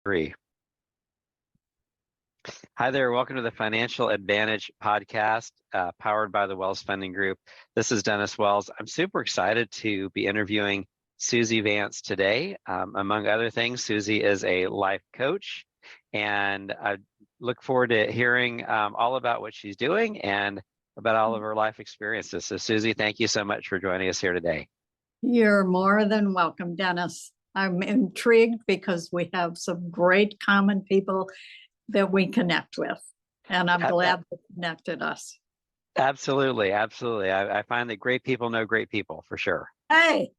Three. Hi there. Welcome to the Financial Advantage podcast, powered by the Wells Funding Group. This is Dennis Wells. I'm super excited to be interviewing Suzy Vance today. Among other things, Suzy is a life coach, and I look forward to hearing all about what she's doing and about all of her life experiences. So Suzy, thank you so much for joining us here today. You're more than welcome, Dennis. I'm intrigued because we have some great common people that we connect with, and I'm glad they connected us. Absolutely. I find that great people know great people, for sure. Hey!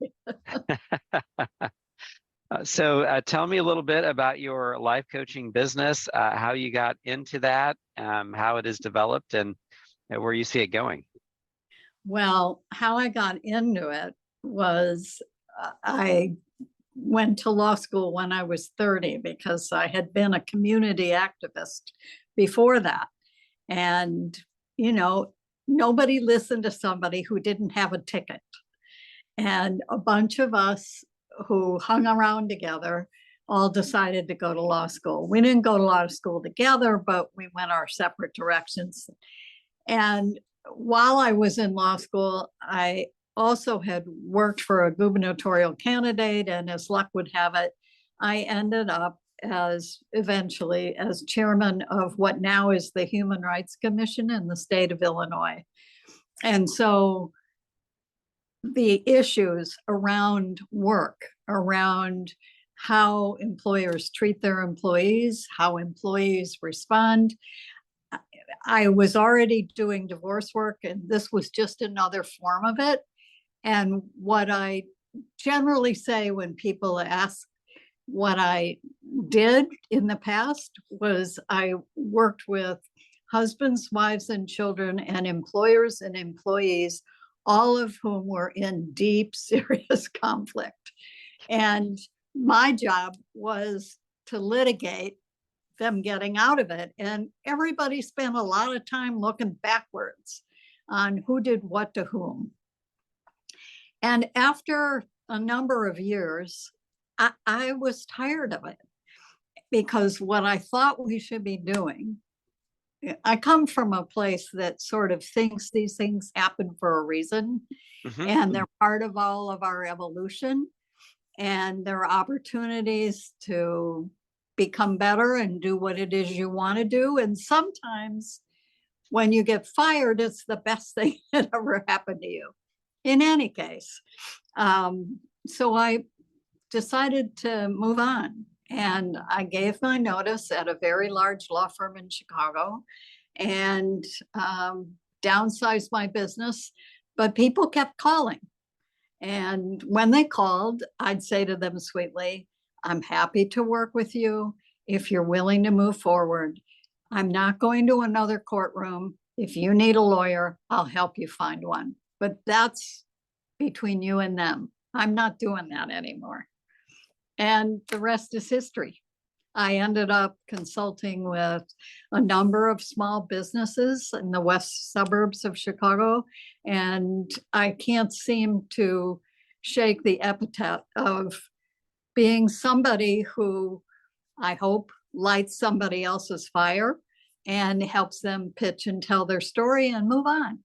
So tell me a little bit about your life coaching business, how you got into that, how it has developed, and where you see it going. Well, how I got into it was I went to law school when I was 30 because I had been a community activist before that. And, nobody listened to somebody who didn't have a ticket. And a bunch of us who hung around together all decided to go to law school. We didn't go to law school together, but we went our separate directions. And while I was in law school, I also had worked for a gubernatorial candidate, and as luck would have it, I ended up eventually as chairman of what now is the Human Rights Commission in the state of Illinois. And so the issues around work, around how employers treat their employees, how employees respond. I was already doing divorce work, and this was just another form of it. And what I generally say when people ask what I did in the past was I worked with husbands, wives, and children, and employers and employees, all of whom were in deep, serious conflict. And my job was to litigate them getting out of it. And everybody spent a lot of time looking backwards on who did what to whom. And after a number of years, I was tired of it, because what I thought we should be doing, I come from a place that sort of thinks these things happen for a reason, and they're part of all of our evolution, and there are opportunities to become better and do what it is you want to do. And sometimes when you get fired, it's the best thing that ever happened to you. In any case, so I decided to move on, and I gave my notice at a very large law firm in Chicago and downsized my business, but people kept calling. And when they called, I'd say to them sweetly, I'm happy to work with you if you're willing to move forward. I'm not going to another courtroom. If you need a lawyer, I'll help you find one. But that's between you and them. I'm not doing that anymore. And the rest is history. I ended up consulting with a number of small businesses in the west suburbs of Chicago, and I can't seem to shake the epithet of being somebody who I hope lights somebody else's fire and helps them pitch and tell their story and move on.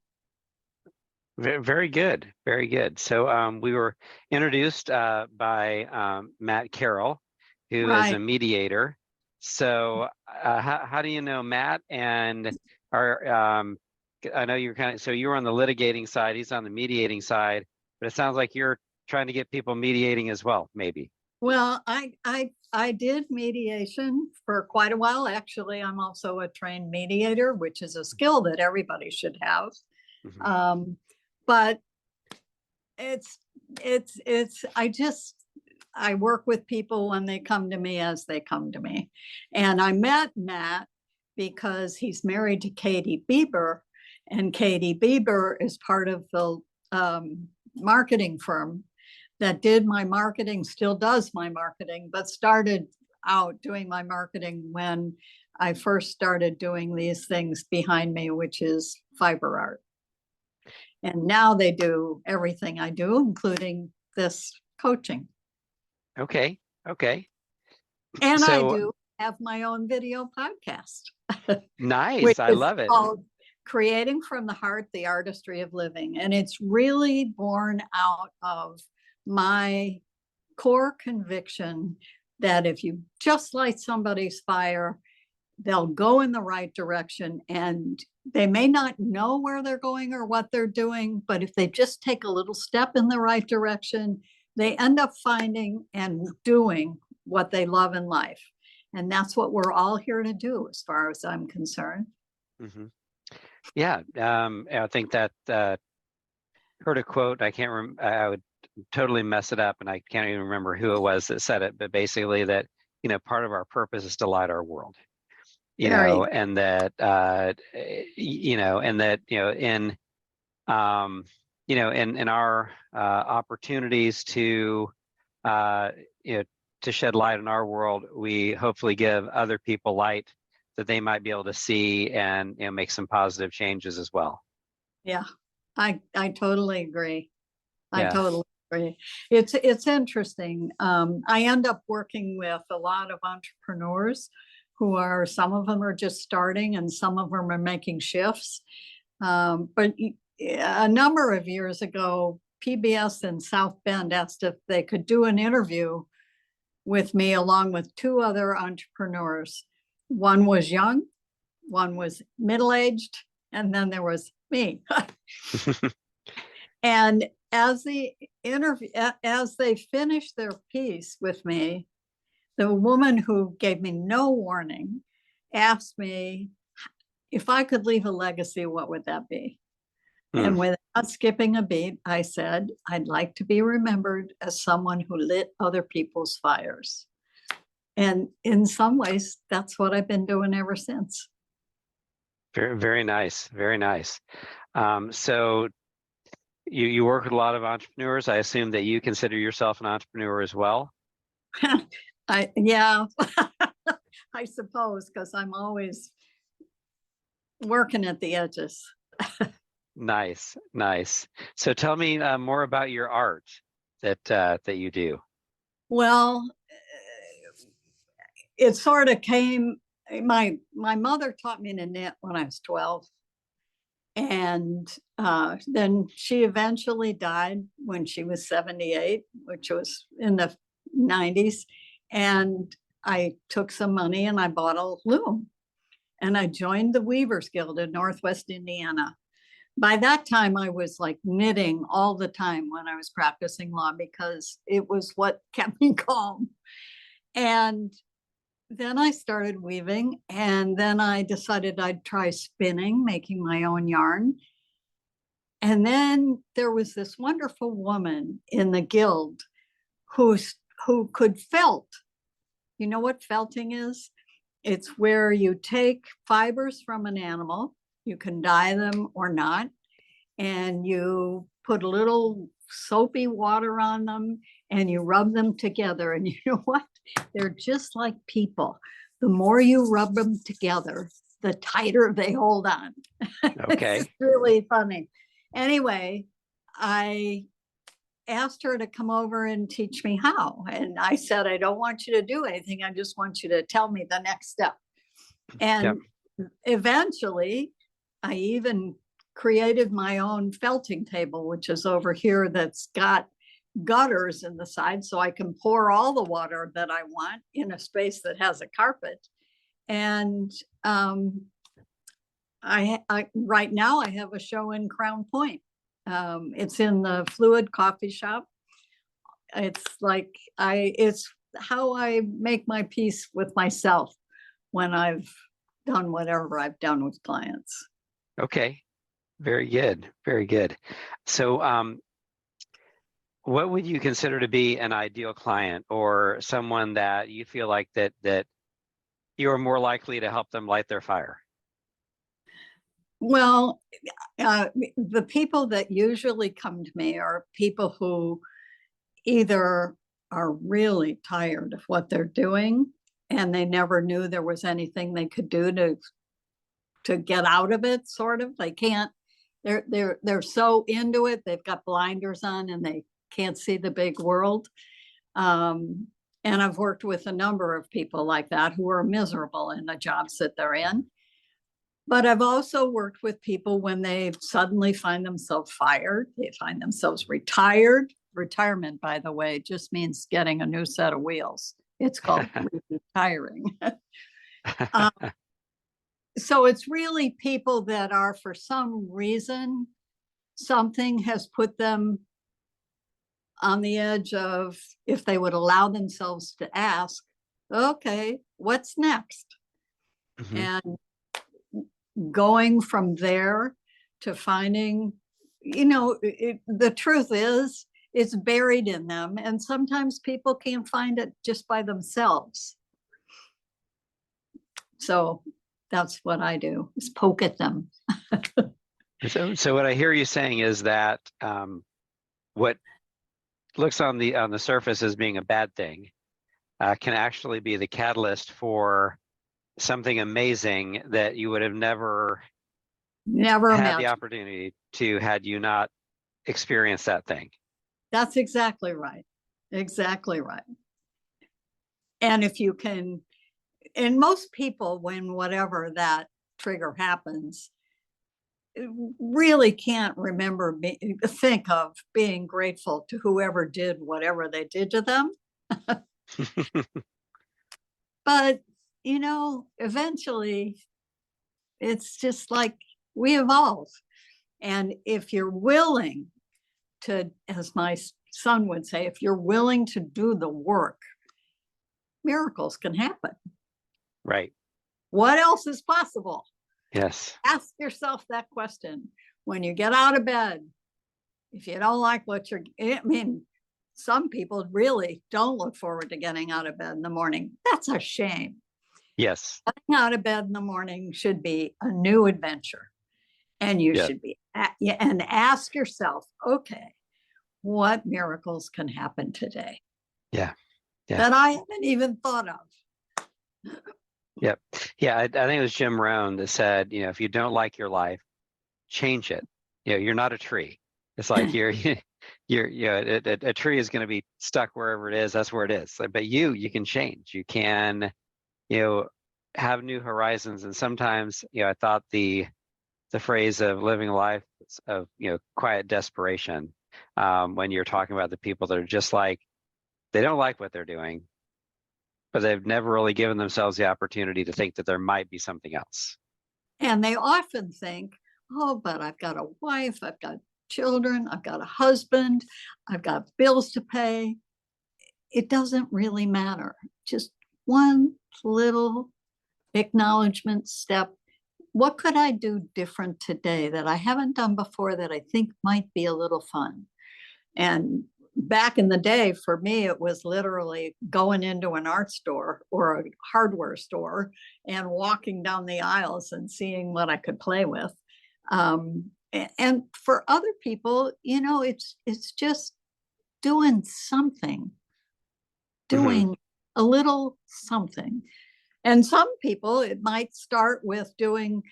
Very good. Very good. So we were introduced by Matt Carroll, who is a mediator. So how do you know Matt? And I know you're so you were on the litigating side, he's on the mediating side, but it sounds like you're trying to get people mediating as well, maybe. Well, I did mediation for quite a while. Actually, I'm also a trained mediator, which is a skill that everybody should have. But I work with people when they come to me as they come to me. And I met Matt because he's married to Katie Bieber, and Katie Bieber is part of the marketing firm that did my marketing, still does my marketing, but started out doing my marketing when I first started doing these things behind me, which is fiber art. And now they do everything I do, including this coaching. Okay. And I So do have my own video podcast, which nice. I is love it. called Creating from the Heart, the Artistry of Living. And it's really born out of my core conviction that if you just light somebody's fire, they'll go in the right direction, and they may not know where they're going or what they're doing, but if they just take a little step in the right direction, they end up finding and doing what they love in life. And that's what we're all here to do, as far as I'm concerned. Hmm. Yeah, I think that heard a quote. I can't remember. I would totally mess it up, and I can't even remember who it was that said it. But basically, that part of our purpose is to light our world. Very. And that and that in in our opportunities to to shed light in our world, we hopefully give other people light that they might be able to see and make some positive changes as well. Yeah, I totally agree. I Yeah. totally agree. It's interesting. I end up working with a lot of entrepreneurs who are, some of them are just starting and some of them are making shifts. But a number of years ago, PBS in South Bend asked if they could do an interview with me along with two other entrepreneurs. One was young, one was middle-aged, and then there was me. And as the interview, as they finished their piece with me, the woman who gave me no warning asked me if I could leave a legacy, what would that be? And without skipping a beat, I said, I'd like to be remembered as someone who lit other people's fires. And in some ways, that's what I've been doing ever since. Very, very nice. Very nice. So you work with a lot of entrepreneurs. I assume that you consider yourself an entrepreneur as well. Yeah, I suppose, because I'm always working at the edges. Nice, nice. So tell me more about your art that you do. Well, it sort of came. My mother taught me to knit when I was 12, and then she eventually died when she was 78, which was in the 90s. And I took some money and I bought a loom, and I joined the Weavers Guild in Northwest Indiana. By that time, I was like knitting all the time when I was practicing law, because it was what kept me calm. And then I started weaving, and then I decided I'd try spinning, making my own yarn. And then there was this wonderful woman in the guild who could felt. You know what felting is? It's where you take fibers from an animal, you can dye them or not, and you put a little soapy water on them and you rub them together. And you know what? They're just like people. The more you rub them together, the tighter they hold on. Okay. It's really funny. Anyway, I asked her to come over and teach me how. And I said, I don't want you to do anything. I just want you to tell me the next step. And eventually, I even created my own felting table, which is over here, that's got gutters in the side, so I can pour all the water that I want in a space that has a carpet. And I right now I have a show in Crown Point. It's in the Fluid Coffee Shop. It's like it's how I make my peace with myself when I've done whatever I've done with clients. Okay. Very good. Very good. So what would you consider to be an ideal client, or someone that you feel like that you are more likely to help them light their fire? Well, the people that usually come to me are people who either are really tired of what they're doing and they never knew there was anything they could do to get out of it, sort of. They can't, they're so into it, they've got blinders on and they can't see the big world. And I've worked with a number of people like that who are miserable in the jobs that they're in. But I've also worked with people when they suddenly find themselves fired, they find themselves retired. Retirement, by the way, just means getting a new set of wheels. It's called retiring. um, so it's really people that are, for some reason, something has put them on the edge of, if they would allow themselves to ask, okay, what's next? Mhm. And going from there to finding, the truth is, it's buried in them. And sometimes people can't find it just by themselves. So that's what I do, is poke at them. So what I hear you saying is that what looks on the surface as being a bad thing can actually be the catalyst for something amazing that you would have never Never had the imagined. opportunity to had you not experienced that thing. That's exactly right. Exactly right. And if you can, and most people, when whatever that trigger happens, really can't remember, think of being grateful to whoever did whatever they did to them. But, eventually it's just like we evolve. And if you're willing to, as my son would say, if you're willing to do the work, miracles can happen. Right. What else is possible? Yes. Ask yourself that question when you get out of bed. If you don't like some people really don't look forward to getting out of bed in the morning. That's a shame. Yes. Getting out of bed in the morning should be a new adventure. And you Yeah. should be, and ask yourself, okay, what miracles can happen today? Yeah. Yeah. That I haven't even thought of. Yep. Yeah. I think it was Jim Rohn that said, if you don't like your life, change it. You're not a tree. It's like a tree is going to be stuck wherever it is. That's where it is. But you can change. You can, have new horizons. And sometimes, I thought the phrase of living a life of, quiet desperation, when you're talking about the people that are just like, they don't like what they're doing, but they've never really given themselves the opportunity to think that there might be something else. And they often think, oh, but I've got a wife, I've got children, I've got a husband, I've got bills to pay. It doesn't really matter. Just one little acknowledgement step. What could I do different today that I haven't done before that I think might be a little fun? And back in the day, for me, it was literally going into an art store or a hardware store and walking down the aisles and seeing what I could play with. And for other people, it's just doing something, doing a little something. And some people, it might start with doing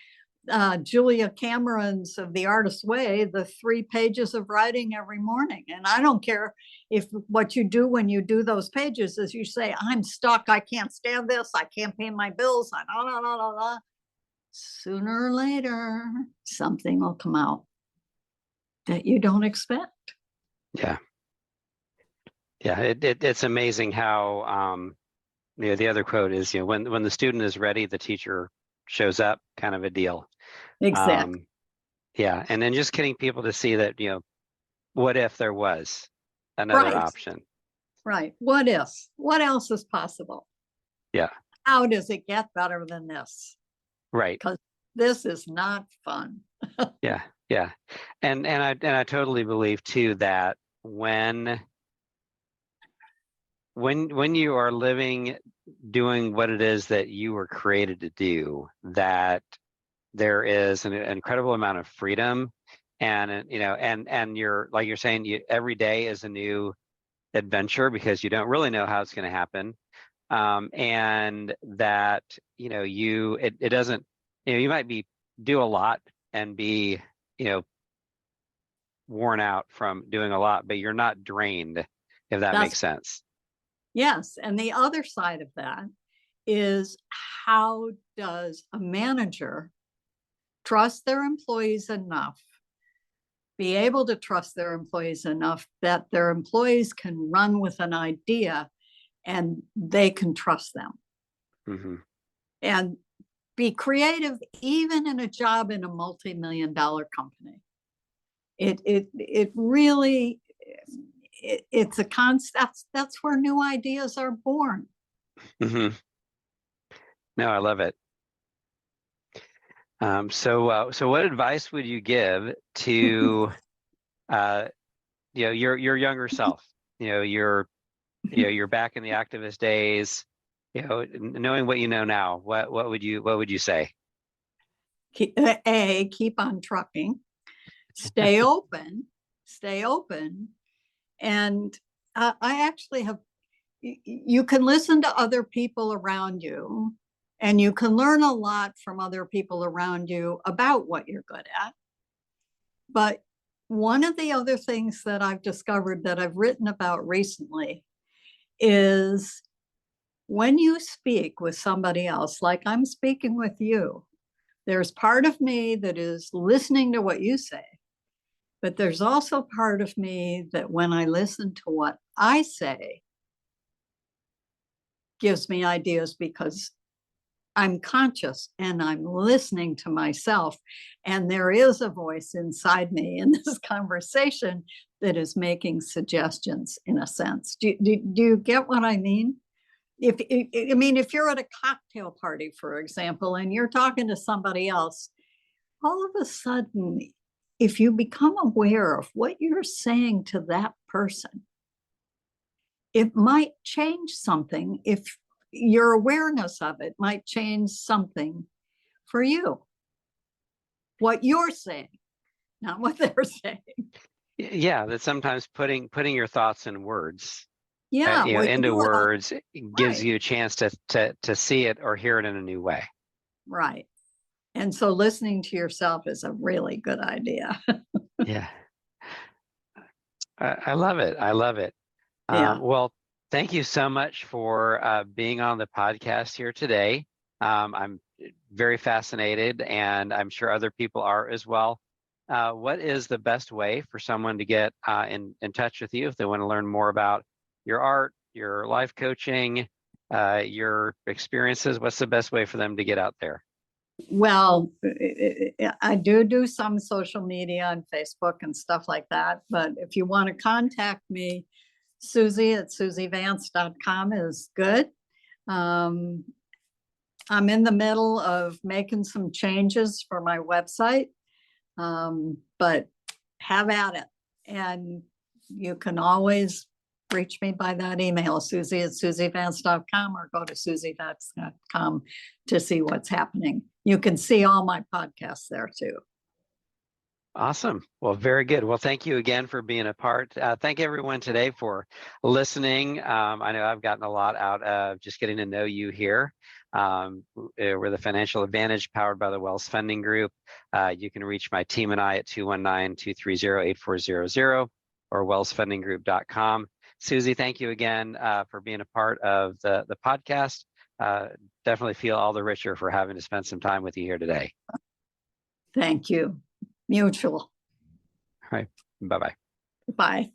Julia Cameron's of The Artist's Way, the 3 pages of writing every morning. And I don't care if what you do when you do those pages is you say, I'm stuck, I can't stand this, I can't pay my bills, sooner or later, something will come out that you don't expect. Yeah. Yeah. It's amazing how, the other quote is, when the student is ready, the teacher shows up, kind of a deal. Exactly. Yeah. And then just getting people to see that, what if there was another Right. option? Right. What else is possible? Yeah. How does it get better than this? Right. Because this is not fun. Yeah. Yeah. And I totally believe too that when you are doing what it is that you were created to do, that there is an incredible amount of freedom, and and you're, like you're saying, every day is a new adventure because you don't really know how it's going to happen, and that it doesn't, you might do a lot and be worn out from doing a lot, but you're not drained, if that That's makes sense. Yes. And the other side of that is, how does a manager trust their employees enough, be able to trust their employees enough that their employees can run with an idea and they can trust them, Mm-hmm. and be creative even in a job in a multi-million-dollar company. It really, it's a concept. That's where new ideas are born. Mm-hmm. No, I love it. So what advice would you give to your younger self? You're back in the activist days. Knowing what you know now, what would you say? Keep on trucking, stay open, stay open. And I actually have, you can listen to other people around you, and you can learn a lot from other people around you about what you're good at. But one of the other things that I've discovered that I've written about recently is, when you speak with somebody else, like I'm speaking with you, there's part of me that is listening to what you say, but there's also part of me that, when I listen to what I say, gives me ideas, because I'm conscious and I'm listening to myself. And there is a voice inside me in this conversation that is making suggestions, in a sense. Do you get what I mean? If you're at a cocktail party, for example, and you're talking to somebody else, all of a sudden, if you become aware of what you're saying to that person, it might change something. If your awareness of it might change something for you, what you're saying, not what they're saying. Yeah, that sometimes putting your thoughts in words, Yeah, well, into words, gives right, you a chance to see it or hear it in a new way. right. And so listening to yourself is a really good idea. Yeah, I love it. I love it. Yeah. Well, thank you so much for being on the podcast here today. I'm very fascinated, and I'm sure other people are as well. What is the best way for someone to get in touch with you if they want to learn more about your art, your life coaching, your experiences? What's the best way for them to get out there? Well, I do some social media on Facebook and stuff like that. But if you want to contact me, Suzy at suzyvance.com is good. Um, I'm in the middle of making some changes for my website, but have at it. And you can always reach me by that email, Suzy at suzyvance.com, or go to suzyvance.com to see what's happening. You can see all my podcasts there too. Awesome. Well, very good. Well, thank you again for being a part. Thank everyone today for listening. I know I've gotten a lot out of just getting to know you here. We're the Financial Advantage, powered by the Wells Funding Group. You can reach my team and I at 219-230-8400 or wellsfundinggroup.com. Suzy, thank you again for being a part of the podcast. Definitely feel all the richer for having to spend some time with you here today. Thank you. Mutual. All right. Bye-bye. Bye.